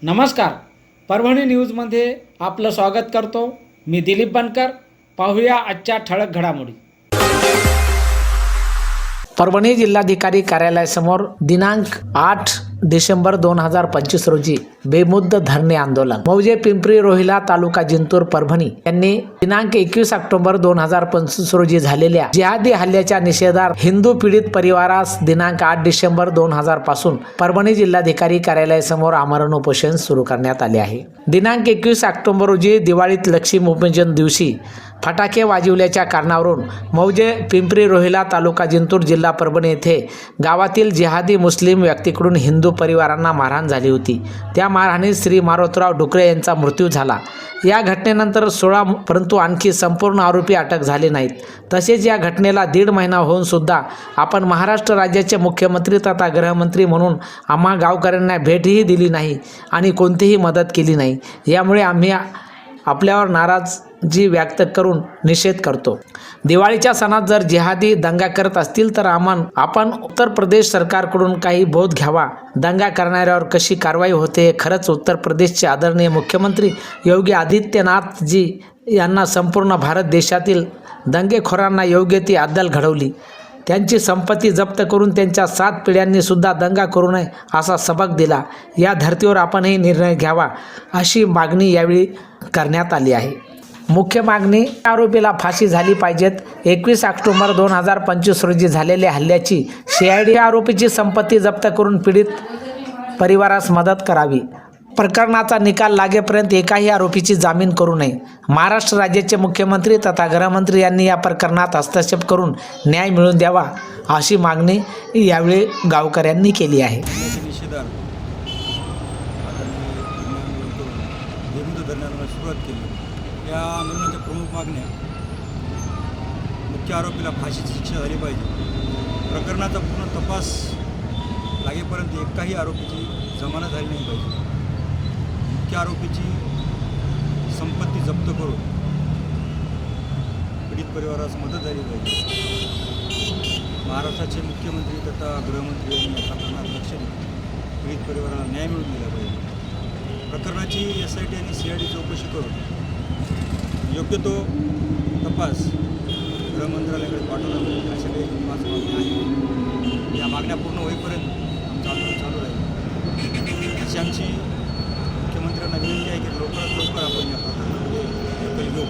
नमस्कार, परभणी न्यूजमध्ये आपलं स्वागत करतो. मी दिलीप बनकर. पाहूया आजच्या ठळक घडामोडी. परभणी जिल्हाधिकारी कार्यालयासमोर दिनांक 8 डिसेंबर 2025 रोजी बेमुदत धरणे आंदोलन. मौजे पिंपरी रोहिला तालुका जिंतूर परभणी यांनी दिनांक 21 ऑक्टोबर 2025 रोजी झालेल्या जिहादी हल्ल्याच्या निषेधार्थ हिंदू पीडित परिवारास दिनांक 8 डिसेंबर 2000 पासून परभणी जिल्हाधिकारी कार्यालयासमोर आमरण उपोषण सुरू करण्यात आले आहे. दिनांक 21 ऑक्टोबर रोजी दिवाळीत लक्ष्मीपूजन दिवशी फटाके वाजविल्याच्या कारणावरून मौजे पिंपरी रोहिला तालुका जिंतूर जिल्हा परभणी येथे गावातील जिहादी मुस्लिम व्यक्तीकडून हिंदू परिवारांना मारहाण झाली होती. त्या मारहाणीत श्री मारोतराव डुकरे यांचा मृत्यू झाला. या घटनेनंतर 16 परंतु आणखी संपूर्ण आरोपी अटक झाले नाहीत. तसेच या घटनेला 1.5 महिना होऊन सुद्धा आपण महाराष्ट्र राज्याचे मुख्यमंत्री तथा गृहमंत्री म्हणून आम्हा गावकऱ्यांना भेटही दिली नाही आणि कोणतीही मदत केली नाही. यामुळे आम्ही आपल्यावर नाराजी व्यक्त करून निषेध करतो. दिवाळीच्या सणात जर जिहादी दंगा करत असतील तर आपण उत्तर प्रदेश सरकारकडून काही बोध घ्यावा. दंगा करणाऱ्यावर कशी कारवाई होते. खरंच उत्तर प्रदेशचे आदरणीय मुख्यमंत्री योगी आदित्यनाथजी यांना संपूर्ण भारत देशातील दंगेखोरांना योग्य ती अद्दल घडवली. त्यांची संपत्ती जप्त करून त्यांच्या 7 पिढ्यांनी सुद्धा दंगा करू नये असा सबक दिला. या धर्तीवर आपणही निर्णय घ्यावा अशी मागणी यावेळी करण्यात आली आहे. मुख्य मागणी, आरोपीला फाशी झाली पाहिजेत. 21 ऑक्टोबर 2025 रोजी झालेल्या हल्ल्याची CID आरोपीची संपत्ती जप्त करून पीडित परिवारास मदत करावी. प्रकरणाचा निकाल लागेपर्यंत एकाही आरोपीची जामीन करू नये. महाराष्ट्र राज्याचे मुख्यमंत्री तथा गृहमंत्री यांनी या प्रकरणात हस्तक्षेप करून न्याय मिळवून द्यावा अशी मागणी यावेळी गावकऱ्यांनी केली आहे. सुरुवात केली. या आंदोलनाच्या प्रमुख मागण्या: मुख्य आरोपीला फाशीची शिक्षा झाली पाहिजे. प्रकरणाचा पूर्ण तपास लागेपर्यंत एकाही आरोपीची जमानत झाली नाही पाहिजे. मुख्य आरोपीची संपत्ती जप्त करून पीडित परिवारास मदत झाली पाहिजे. महाराष्ट्राचे मुख्यमंत्री तथा गृहमंत्री यांनी या प्रकरणात लक्ष देऊन पीडित परिवाराला न्याय मिळवून दिला पाहिजे. प्रकरणाची SIT आणि CID चौकशी करून योग्य तो तपास गृहमंत्रालयाकडे पाठवला पाहिजे. अशा काही 5 मागण्या आहेत. या मागण्या पूर्ण होईपर्यंत आमचं आंदोलन चालू राहील. अशी आमची मुख्यमंत्र्यांना विनंती आहे की लवकरात लवकर आपण या प्रकरणामध्ये दखल घेऊ,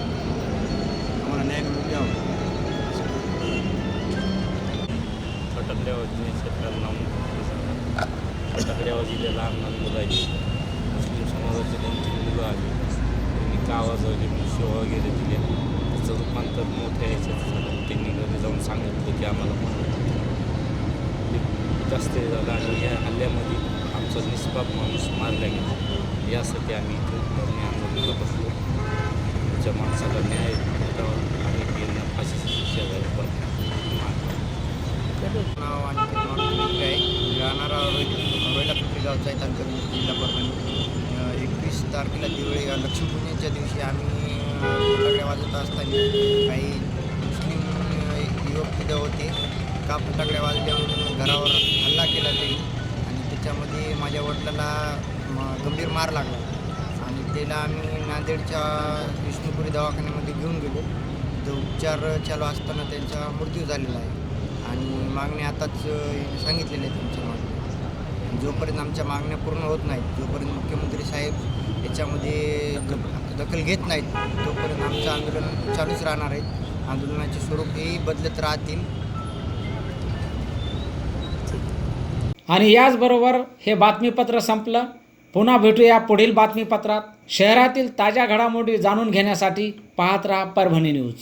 आम्हाला न्याय मिळवून द्यावा. फटाकड्यावर फटाकड्यावर लहान मुलांची मुस्लिम समाजाचे त्यांची मुलं आली. त्यांनी गावाजवळ शिवा वगैरे दिले. त्याचं रूपांतर मोठ्या ह्याच्यात झालं. त्यांनी घरी जाऊन सांगितलं की आम्हाला जास्त झालं आणि या हल्ल्यामध्ये आमचा निष्पाप माणूस मारला गेला. यासाठी आम्ही इथे आंदोलनाला बसलो. आमच्या माणसाला न्याय भेटावा आणि त्यांना फाशीची शिक्षा झाली पाहिजे. नाव आणि राहणारा रोहिला पिंपरी गावचा आहे, तालुका जिल्हा परभणी. 21 तारखेला दिवाळी लक्ष्मीपूजनाच्या दिवशी आम्ही फटाकडे वाजवत असताना काही मुस्लिम युवक तिथं होते. का फटाकडे वाजल्यावर घरावर हल्ला केला त्यांनी आणि त्याच्यामध्ये माझ्या वडिलांना गंभीर मार लागला आणि त्याला आम्ही नांदेडच्या विष्णुपुरी दवाखान्यामध्ये घेऊन गेलो. तर उपचार चालू असताना त्यांचा मृत्यू झालेला आहे आणि मागण्या आताच सांगितलेल्या आहेत तुमच्या मागण्या. जोपर्यंत आमच्या मागण्या पूर्ण होत नाहीत, जोपर्यंत मुख्यमंत्री साहेब याच्यामध्ये दखल घेत नाहीत, तोपर्यंत आमचं आंदोलन चालूच राहणार आहे. आंदोलनाचे स्वरूपही बदलत राहतील. आणि याचबरोबर हे बातमीपत्र संपलं. पुन्हा भेटूया पुढील बातमीपत्रात. शहरातील ताज्या घडामोडी जाणून घेण्यासाठी पाहत राहा परभणी न्यूज.